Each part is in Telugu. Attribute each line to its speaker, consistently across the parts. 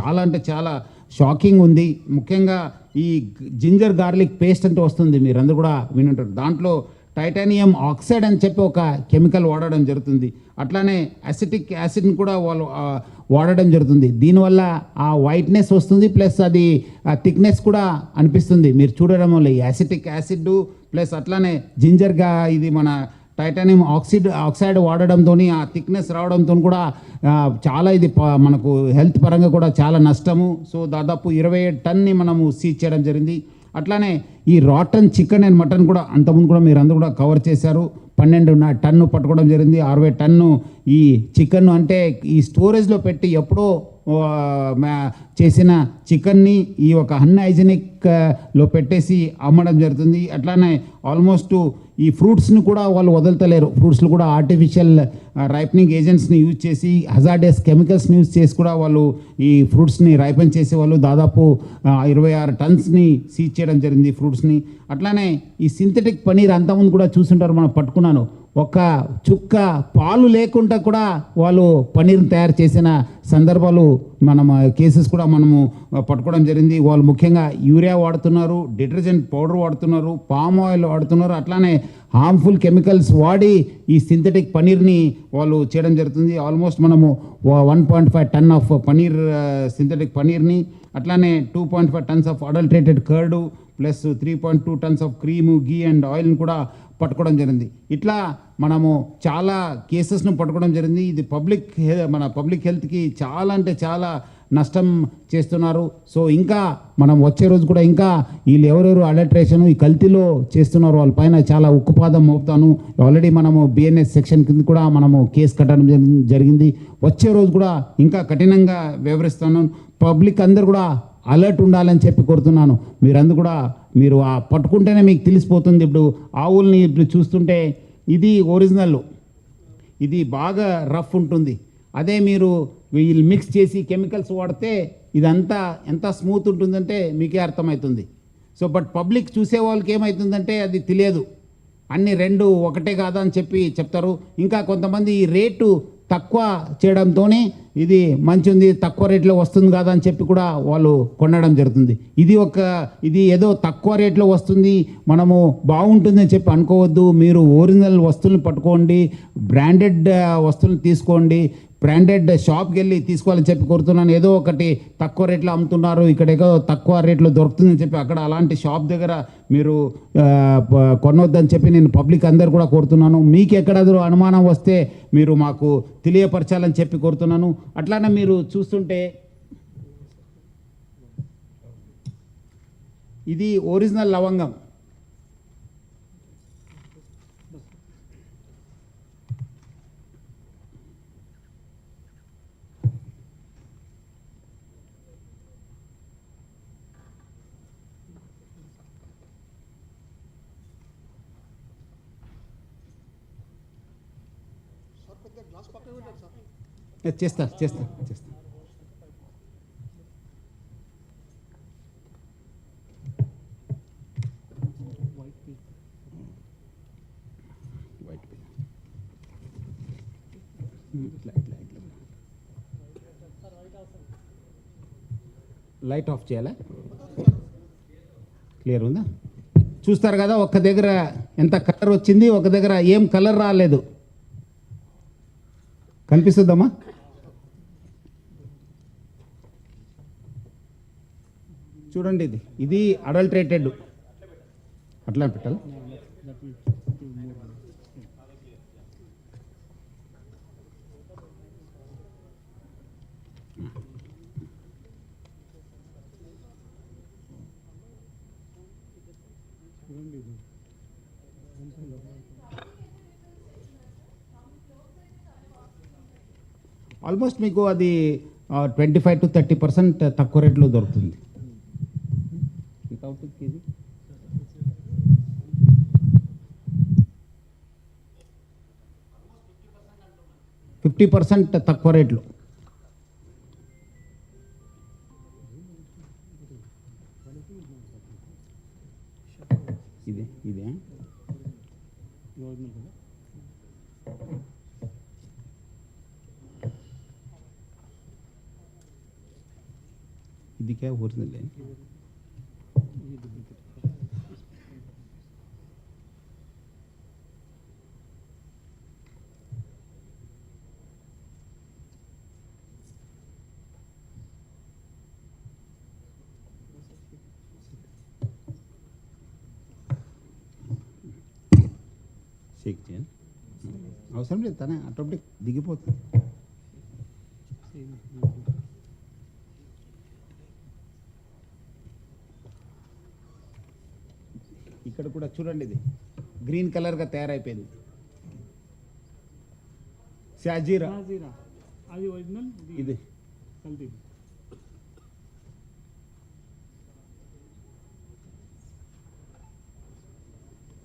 Speaker 1: చాలా అంటే చాలా షాకింగ్ ఉంది. ముఖ్యంగా ఈ జింజర్ గార్లిక్ పేస్ట్ అంటే వస్తుంది, మీరందరూ కూడా వినుంటారు. దాంట్లో టైటానియం ఆక్సైడ్ అని చెప్పి ఒక కెమికల్ వాడడం జరుగుతుంది. అట్లానే అసిటిక్ యాసిడ్ని కూడా వాళ్ళు వాడడం జరుగుతుంది. దీనివల్ల ఆ వైట్నెస్ వస్తుంది, ప్లస్ అది థిక్నెస్ కూడా అనిపిస్తుంది మీరు చూడడం వల్ల. ఈ అసిటిక్ యాసిడ్ ప్లస్ అట్లానే జింజర్గా ఇది మన టైటానియం ఆక్సైడ్ వాడడంతో ఆ థిక్నెస్ రావడంతో కూడా చాలా ఇది మనకు హెల్త్ పరంగా కూడా చాలా నష్టము. సో దాదాపు 27 టన్ని మనము సీజ్ చేయడం జరిగింది. అట్లానే ఈ రాటన్ చికెన్ అండ్ మటన్ కూడా అంతకుముందు కూడా మీరు అందరూ కూడా కవర్ చేశారు. 12 టన్ను పట్టుకోవడం జరిగింది. 60 టన్ను ఈ చికెన్ అంటే ఈ స్టోరేజ్లో పెట్టి ఎప్పుడో చేసిన చికెన్ని ఈ ఒక అన్హైజెనిక్లో పెట్టేసి అమ్మడం జరుగుతుంది. అట్లానే ఆల్మోస్ట్ ఈ ఫ్రూట్స్ని కూడా వాళ్ళు వదలతలేరు. ఫ్రూట్స్లో కూడా ఆర్టిఫిషియల్ రైపనింగ్ ఏజెంట్స్ని యూజ్ చేసి, హజార్డస్ కెమికల్స్ని యూజ్ చేసి కూడా వాళ్ళు ఈ ఫ్రూట్స్ని రైపన్ చేసే వాళ్ళు దాదాపు 26 టన్స్ని సీజ్ చేయడం జరిగింది ఫ్రూట్స్ని. అట్లానే ఈ సింథటిక్ పనీర్ అంతకుముందు కూడా చూస్తుంటారు, మనం పట్టుకున్నాను. ఒక చుక్క పాలు లేకుండా కూడా వాళ్ళు పనీర్ తయారు చేసిన సందర్భాలు కేసెస్ కూడా మనము పట్టుకోవడం జరిగింది. వాళ్ళు ముఖ్యంగా యూరియా వాడుతున్నారు, డిటర్జెంట్ పౌడర్ వాడుతున్నారు, పామ్ ఆయిల్ వాడుతున్నారు. అట్లానే హార్మ్ఫుల్ కెమికల్స్ వాడి ఈ సింథటిక్ పనీర్ని వాళ్ళు చేయడం జరుగుతుంది. ఆల్మోస్ట్ మనము 1.5 టన్ ఆఫ్ పనీర్, సింథటిక్ పనీర్ని, అట్లానే 2.5 tons of adulterated curd plus 3.2 tons of cream, ghee and ఆయిల్ని కూడా పట్టుకోవడం జరిగింది. ఇట్లా మనము చాలా కేసెస్ను పట్టుకోవడం జరిగింది. ఇది మన పబ్లిక్ హెల్త్కి చాలా అంటే చాలా నష్టం చేస్తున్నారు. సో ఇంకా మనం వచ్చే రోజు కూడా ఇంకా వీళ్ళు ఎవరెవరు అడల్ట్రేషన్ ఈ కల్తీలో చేస్తున్నారు వాళ్ళ పైన చాలా ఉక్కుపాదం మోపుతాను. ఆల్రెడీ మనము బిఎన్ఎస్ సెక్షన్ కింద కూడా మనము కేసు కట్టడం జరిగింది. వచ్చే రోజు కూడా ఇంకా కఠినంగా వివరిస్తాను. పబ్లిక్ అందరు కూడా అలర్ట్ ఉండాలని చెప్పి కోరుతున్నాను. మీరందరూ కూడా మీరు పట్టుకుంటేనే మీకు తెలిసిపోతుంది. ఇప్పుడు ఆవుల్ని ఇప్పుడు చూస్తుంటే ఇది ఒరిజినల్, ఇది బాగా రఫ్ ఉంటుంది. అదే మీరు వీళ్ళు మిక్స్ చేసి కెమికల్స్ వాడితే ఇదంతా ఎంత స్మూత్ ఉంటుందంటే మీకే అర్థమవుతుంది. సో బట్ పబ్లిక్ చూసే వాళ్ళకి ఏమవుతుందంటే అది తెలియదు, అన్ని రెండు ఒకటే కాదా అని చెప్పి చెప్తారు. ఇంకా కొంతమంది ఈ రేటు తక్కువ చేయడంతోనే ఇది మంచి ఉంది, తక్కువ రేట్లో వస్తుంది కదా అని చెప్పి కూడా వాళ్ళు కొనడం జరుగుతుంది. ఇది ఏదో తక్కువ రేట్లో వస్తుంది, మనము బాగుంటుందని చెప్పి అనుకోవద్దు. మీరు ఒరిజినల్ వస్తువులను పట్టుకోండి, బ్రాండెడ్ వస్తువులను తీసుకోండి, బ్రాండెడ్ షాప్కి వెళ్ళి తీసుకోవాలని చెప్పి కోరుతున్నాను. ఏదో ఒకటి తక్కువ రేట్లో అమ్ముతున్నారు, ఇక్కడ ఏదో తక్కువ రేట్లో దొరుకుతుందని చెప్పి అక్కడ అలాంటి షాప్ దగ్గర మీరు కొనొద్దని చెప్పి నేను పబ్లిక్ అందరు కూడా కోరుతున్నాను. మీకు ఎక్కడాದರೂ అనుమానం వస్తే మీరు మాకు తెలియపరచాలని చెప్పి కోరుతున్నాను. అట్లానే మీరు చూస్తుంటే ఇది ఒరిజినల్ లవంగం. చేస్తా లైట్ ఆఫ్ చేయాలా? క్లియర్ ఉందా? చూస్తారు కదా, ఒక్క దగ్గర ఎంత కలర్ వచ్చింది, ఒక దగ్గర ఏం కలర్ రాలేదు. కనిపిస్తుందమ్మా? చూడండి, ఇది అడల్ట్రేటెడ్. అట్లా పెట్టాలి. ఆల్మోస్ట్ మీకు అది 25 to 30% తక్కువ రేట్లో దొరుకుతుంది. కేజీ 50% తక్కువ రేట్లు. ఇదే ఇది క్యా ఒరిజినల్ है షేక్ చేయండి అవసరం లేదు తనే ఆటోమేటిక్ దిగిపోతుంది ఇక్కడ కూడా చూడండి ఇది గ్రీన్ కలర్గా తయారైపోయింది షాజీరా
Speaker 2: అది ఒరిజినల్
Speaker 1: ఇది
Speaker 2: కల్తీ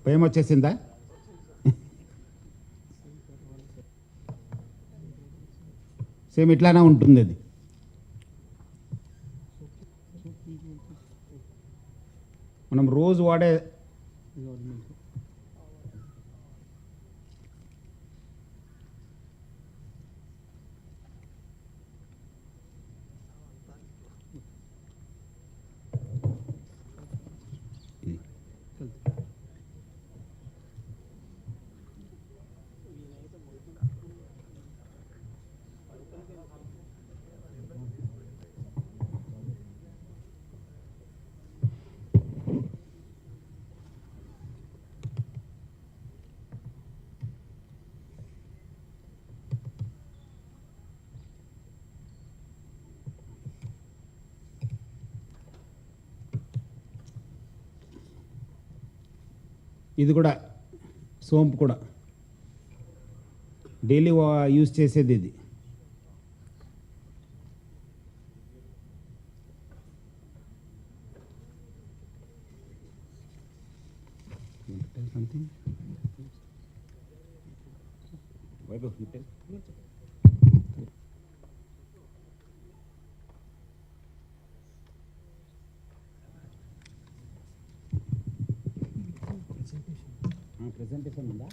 Speaker 1: భయం వచ్చేసిందా సేమ్ ఇట్లానే ఉంటుంది అది మనం రోజు వాడే
Speaker 2: ఇది ఒరిజినల్
Speaker 1: ఇది.
Speaker 2: కల్తీ
Speaker 1: ఇది కూడా సోంపు కూడా డైలీ యూజ్ చేసేది ఇది సంథింగ్ ప్రెజెంటేషన్ ఉందా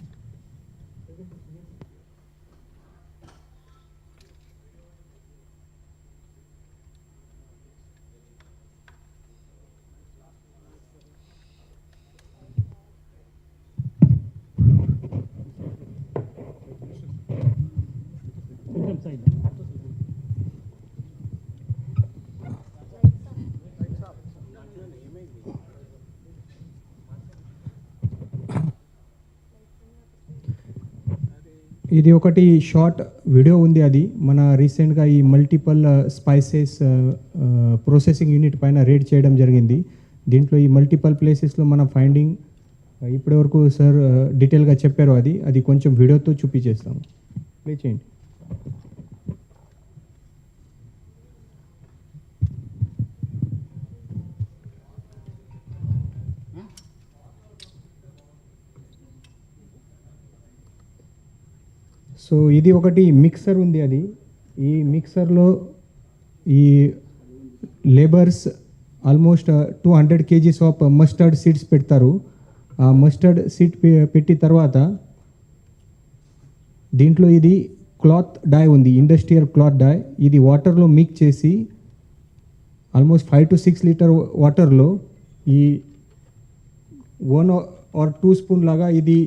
Speaker 2: కొంచెం సైడ్ ఇది ఒకటి షార్ట్ వీడియో ఉంది, అది మన రీసెంట్గా ఈ మల్టిపల్ స్పైసెస్ ప్రాసెసింగ్ యూనిట్ పైన రేడ్ చేయడం జరిగింది. దీంట్లో ఈ మల్టిపల్ ప్లేసెస్లో మన ఫైండింగ్ ఇప్పటివరకు సార్ డీటెయిల్గా చెప్పారు. అది కొంచెం వీడియోతో చూపించేస్తాము. ప్లే చేయండి. సో ఇది ఒకటి మిక్సర్ ఉంది. ఈ మిక్సర్లో ఈ labours almost 200 kgs of mustard seeds పెడతారు. ఆ మస్టర్డ్ సీడ్ పెట్టి తర్వాత దీంట్లో ఇది క్లాత్ డై ఉంది, ఇండస్ట్రియల్ క్లాత్ డై. ఇది వాటర్లో మిక్స్ చేసి ఆల్మోస్ట్ 5 to 6 లీటర్ వాటర్లో ఈ 1 or 2 స్పూన్ లాగా ఇది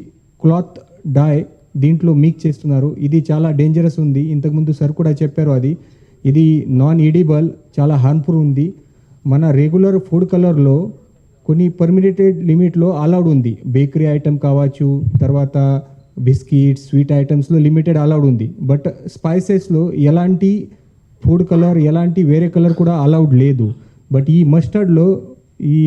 Speaker 2: క్లాత్ డై దీంట్లో మిక్స్ చేస్తున్నారు. ఇది చాలా డేంజరస్ ఉంది. ఇంతకుముందు సార్ కూడా చెప్పారు. ఇది నాన్ ఎడిబుల్, చాలా హార్మ్ఫుల్ ఉంది. మన రెగ్యులర్ ఫుడ్ కలర్లో కొన్ని పర్మిటెడ్ లిమిట్లో అలౌడ్ ఉంది. బేకరీ ఐటమ్ కావచ్చు, తర్వాత బిస్కెట్స్, స్వీట్ ఐటమ్స్లో లిమిటెడ్ అలౌడ్ ఉంది. బట్ స్పైసెస్లో ఎలాంటి ఫుడ్ కలర్, ఎలాంటి వేరే కలర్ కూడా అలౌడ్ లేదు. బట్ ఈ మస్టర్డ్లో ఈ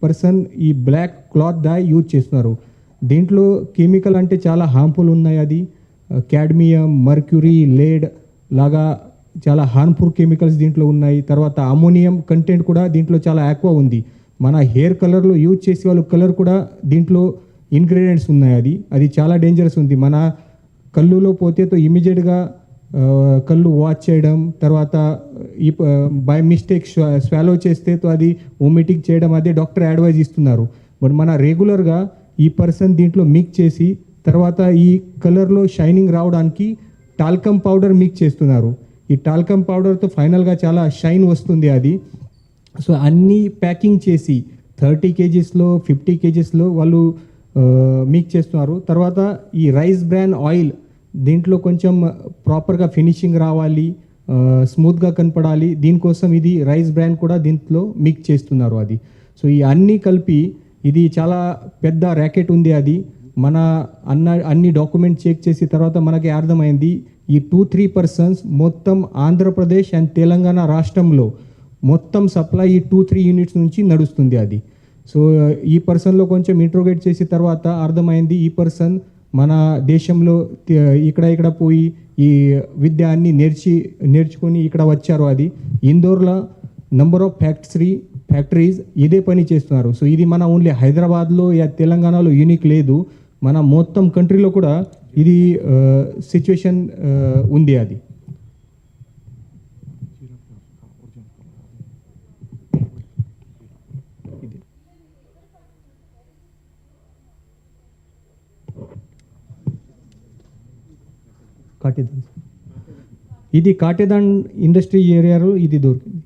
Speaker 2: పర్సన్ ఈ బ్లాక్ క్లాత్ డై యూజ్ చేస్తున్నారు. దీంట్లో కెమికల్ అంటే చాలా హార్మ్ఫుల్ ఉన్నాయి. అది క్యాడ్మియం, మర్క్యూరీ, లేడ్ లాగా చాలా హార్మ్ఫుల్ కెమికల్స్ దీంట్లో ఉన్నాయి. తర్వాత అమోనియం కంటెంట్ కూడా దీంట్లో చాలా ఎక్కువ ఉంది. మన హెయిర్ కలర్లో యూజ్ చేసే వాళ్ళు కలర్ కూడా దీంట్లో ఇంగ్రీడియంట్స్ ఉన్నాయి. అది చాలా డేంజరస్ ఉంది. మన కళ్ళులో పోతే ఇమీడియట్గా కళ్ళు వాచ్ చేయడం, తర్వాత ఈ బై మిస్టేక్ స్వాలో చేస్తే అది వొమిటింగ్ చేయడం, అదే డాక్టర్ అడ్వైజ్ ఇస్తున్నారు. బట్ మన రెగ్యులర్గా ఈ పర్సన్ దీంట్లో మిక్స్ చేసి తర్వాత ఈ కలర్లో షైనింగ్ రావడానికి టాల్కమ్ పౌడర్ మిక్స్ చేస్తున్నారు. ఈ టాల్కమ్ పౌడర్తో ఫైనల్గా చాలా షైన్ వస్తుంది. సో అన్నీ ప్యాకింగ్ చేసి 30 కేజీస్లో 50 కేజీస్లో వాళ్ళు మిక్స్ చేస్తున్నారు. తర్వాత ఈ రైస్ బ్రాన్ ఆయిల్ దీంట్లో కొంచెం ప్రాపర్గా ఫినిషింగ్ రావాలి, స్మూత్గా కనపడాలి, దీనికోసం ఇది రైస్ బ్రాన్ కూడా దీంట్లో మిక్స్ చేస్తున్నారు అది. సో ఈ అన్నీ కలిపి ఇది చాలా పెద్ద ర్యాకెట్ ఉంది అది. మన అన్ని డాక్యుమెంట్ చెక్ చేసి తర్వాత మనకి అర్థమైంది ఈ 2-3 పర్సన్స్ మొత్తం ఆంధ్రప్రదేశ్ అండ్ తెలంగాణ రాష్ట్రంలో మొత్తం సప్లై ఈ 2-3 యూనిట్స్ నుంచి నడుస్తుంది అది. సో ఈ పర్సన్లో కొంచెం ఇంట్రోగేట్ చేసి తర్వాత అర్థమైంది ఈ పర్సన్ మన దేశంలో ఇక్కడ పోయి ఈ విద్య అన్ని నేర్చుకొని ఇక్కడ వచ్చారు అది. ఇందోర్లో నంబర్ ఆఫ్ ఫ్యాక్టరీస్ ఇదే పని చేస్తున్నారు. సో ఇది మన ఓన్లీ హైదరాబాద్లో యా తెలంగాణలో యూనిక్ లేదు, మన మొత్తం కంట్రీలో కూడా ఇది సిచ్యువేషన్ ఉంది అది. కాటేదాన్, ఇది కాటేదాన్ ఇండస్ట్రీ ఏరియాలో ఇది దొరికింది.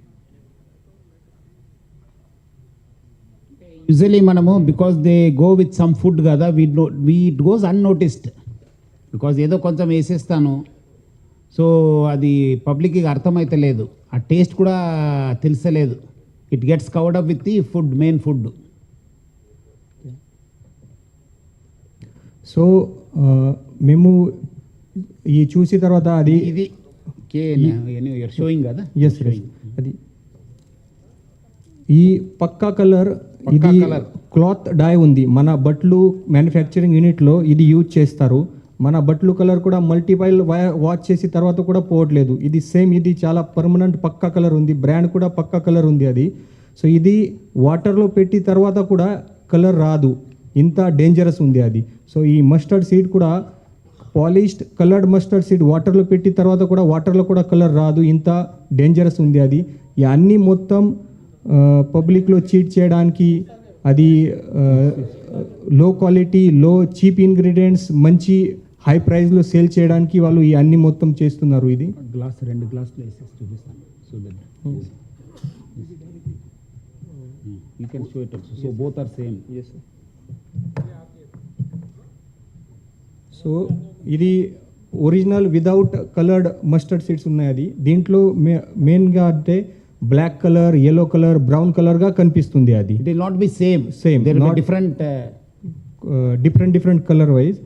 Speaker 1: యూజువలీ మనము because they go with some food కదా, ఇట్ గోస్ అన్నోటిస్డ్, బికాజ్ ఏదో కొంచెం వేసేస్తాను, సో అది పబ్లిక్కి అర్థమైతే లేదు, ఆ టేస్ట్ కూడా తెలుసలేదు, it gets covered up with the food, main food.
Speaker 2: So మేము ఈ చూసి తర్వాత అది
Speaker 1: ఇది షోయింగ్ కదా,
Speaker 2: ఎస్ అది ఈ పక్కా కలర్, ఇది క్లాత్ డై ఉంది మన బట్లు మ్యానుఫ్యాక్చరింగ్ యూనిట్లో ఇది యూజ్ చేస్తారు. మన బట్లు కలర్ కూడా మల్టిపల్ వాచ్ చేసి తర్వాత కూడా పోవట్లేదు, ఇది సేమ్, ఇది చాలా పర్మనెంట్ పక్కా కలర్ ఉంది, బ్రాండ్ కూడా పక్కా కలర్ ఉంది అది. సో ఇది వాటర్లో పెట్టి తర్వాత కూడా కలర్ రాదు, ఇంత డేంజరస్ ఉంది అది. సో ఈ మస్టర్డ్ సీడ్ కూడా పాలిష్డ్ కలర్డ్ మస్టర్డ్ సీడ్ వాటర్లో పెట్టి తర్వాత కూడా వాటర్లో కూడా కలర్ రాదు, ఇంత డేంజరస్ ఉంది అది. ఈ అన్నీ మొత్తం పబ్లిక్లో చీట్ చేయడానికి, అది లో క్వాలిటీ చీప్ ఇంగ్రీడియంట్స్ మంచి హై ప్రైస్లో సేల్ చేయడానికి వాళ్ళు ఈ అన్ని మొత్తం చేస్తున్నారు. ఇది
Speaker 1: గ్లాస్ 2 గ్లాసులు వేసేసి చూపిస్తాను, so that you can show it also, so both are same.
Speaker 2: So ఇది original without coloured mustard seeds ఉన్నాయి అది. దీంట్లో మెయిన్గా అంటే black colour, yellow colour, brown కలర్గా కనిపిస్తుంది అది.
Speaker 1: It will not be same,
Speaker 2: Same,
Speaker 1: there will
Speaker 2: not-
Speaker 1: be different
Speaker 2: different colour wise.